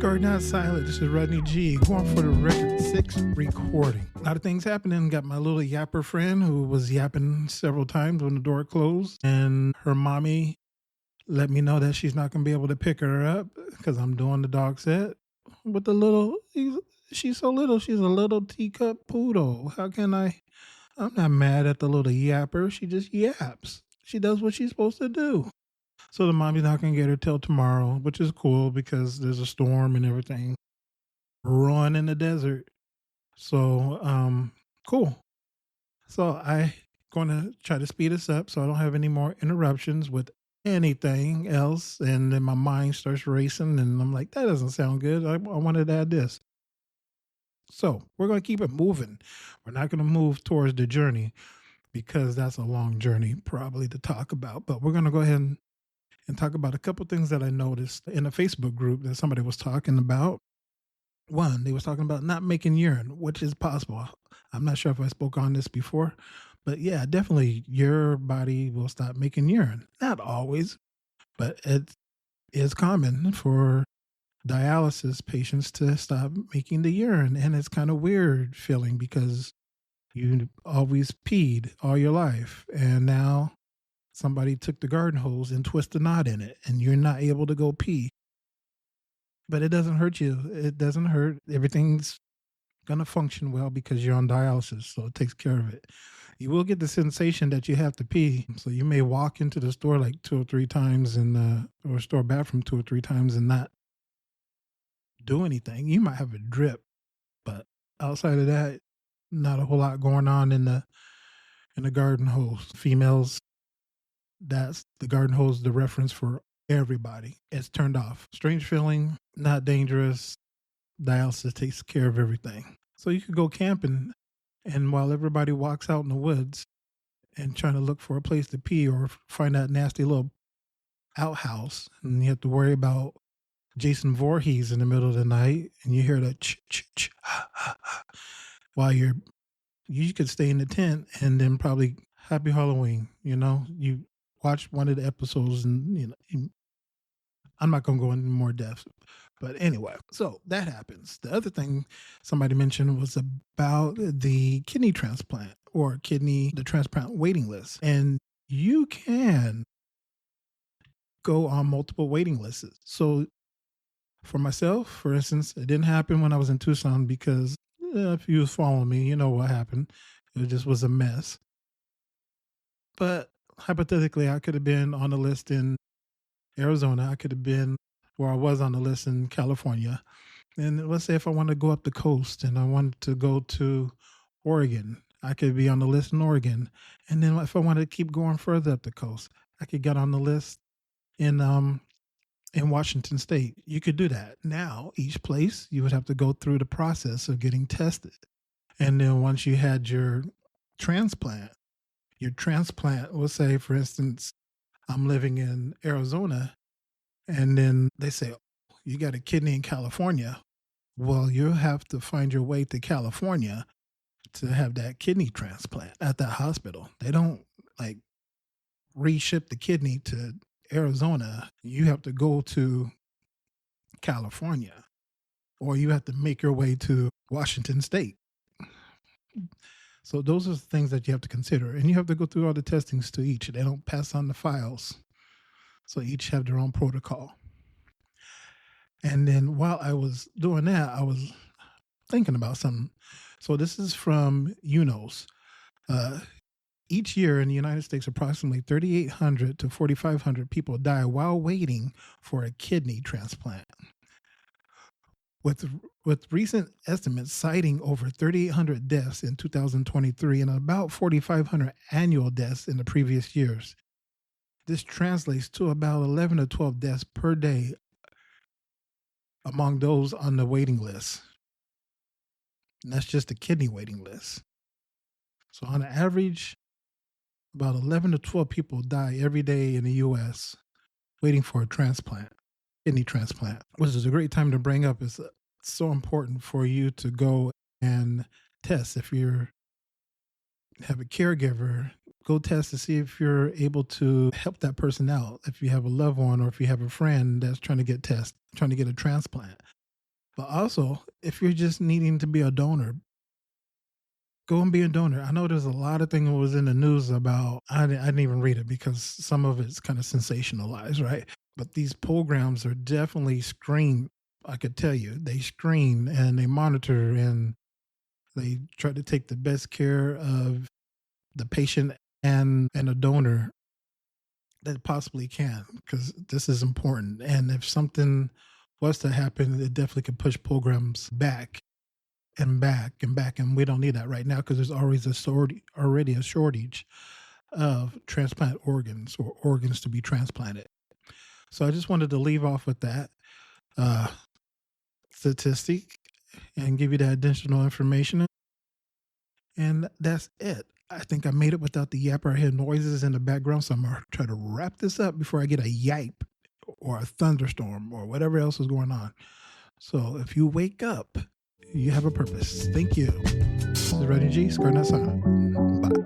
Guard Not Silent. This is Rodney G. Going for the record 6 recording. A lot of things happening. Got my little yapper friend who was yapping several times when the door closed. And her mommy let me know that she's not going to be able to pick her up because I'm doing the dog set. With the little, she's so little. She's a little teacup poodle. How can I? I'm not mad at the little yapper. She just yaps. She does what she's supposed to do. So the mommy's not going to get her till tomorrow, which is cool because there's a storm and everything. Run in the desert. So, cool. So I going to try to speed this up so I don't have any more interruptions with anything else. And then my mind starts racing and I'm like, that doesn't sound good. I wanted to add this. So we're going to keep it moving. We're not going to move towards the journey because that's a long journey probably to talk about. But we're going to go ahead and talk about a couple things that I noticed in a Facebook group that somebody was talking about. One, they was talking about not making urine, which is possible. I'm not sure if I spoke on this before, but yeah, definitely your body will stop making urine. Not always, but it is common for dialysis patients to stop making the urine. And it's kind of weird feeling because you always peed all your life. And now somebody took the garden hose and twisted a knot in it and you're not able to go pee. But it doesn't hurt you. It doesn't hurt. Everything's going to function well because you're on dialysis. So it takes care of it. You will get the sensation that you have to pee. So you may walk into the store like 2 or 3 times or store bathroom 2 or 3 times and not do anything. You might have a drip, but outside of that, not a whole lot going on in the garden hose. Females, that's the garden hose, the reference for everybody. It's turned off. Strange feeling, not dangerous. Dialysis takes care of everything. So you could go camping, and while everybody walks out in the woods and trying to look for a place to pee or find that nasty little outhouse, and you have to worry about Jason Voorhees in the middle of the night, and you hear that ch while you could stay in the tent and then probably Happy Halloween. You watch one of the episodes, and I'm not going to go into more depth. But anyway, so that happens. The other thing somebody mentioned was about the kidney transplant or the transplant waiting list. And you can go on multiple waiting lists. So for myself, for instance, it didn't happen when I was in Tucson because if you was following me, you know what happened. It just was a mess. But hypothetically, I could have been on the list in Arizona. I could have been where I was on the list in California. And let's say if I want to go up the coast and I wanted to go to Oregon, I could be on the list in Oregon. And then if I wanted to keep going further up the coast, I could get on the list in Washington State. You could do that. Now, each place, you would have to go through the process of getting tested. And then once you had your transplant, let's say, for instance, I'm living in Arizona, and then they say, oh, you got a kidney in California. Well, you'll have to find your way to California to have that kidney transplant at that hospital. They don't reship the kidney to Arizona. You have to go to California, or you have to make your way to Washington State. So those are the things that you have to consider. And you have to go through all the testings to each. They don't pass on the files. So each have their own protocol. And then while I was doing that, I was thinking about something. So this is from UNOS. Each year in the United States, approximately 3,800 to 4,500 people die while waiting for a kidney transplant. With recent estimates citing over 3,800 deaths in 2023 and about 4,500 annual deaths in the previous years. This translates to about 11 to 12 deaths per day among those on the waiting list. And that's just the kidney waiting list. So on average, about 11 to 12 people die every day in the U.S. waiting for a transplant, kidney transplant, which is a great time to bring up. It's so important for you to go and test. If you have a caregiver, go test to see if you're able to help that person out. If you have a loved one or if you have a friend that's trying to get a transplant, But also, if you're just needing to be a donor, go and be a donor. I know there's a lot of things that was in the news about. I didn't even read it because some of it's kind of sensationalized, right? But these programs are definitely screened. I could tell you, they screen and they monitor and they try to take the best care of the patient and a donor that possibly can, because this is important. And if something was to happen, it definitely could push programs back and back and back. And we don't need that right now because there's already a shortage of transplant organs or organs to be transplanted. So I just wanted to leave off with that uh, statistic and give you that additional information. And that's it. I think I made it without the yapper head noises in the background. So I'm going to try to wrap this up before I get a yipe or a thunderstorm or whatever else is going on. So if you wake up, you have a purpose. Thank you. This is Reddy G. Scarnett Sana. Bye.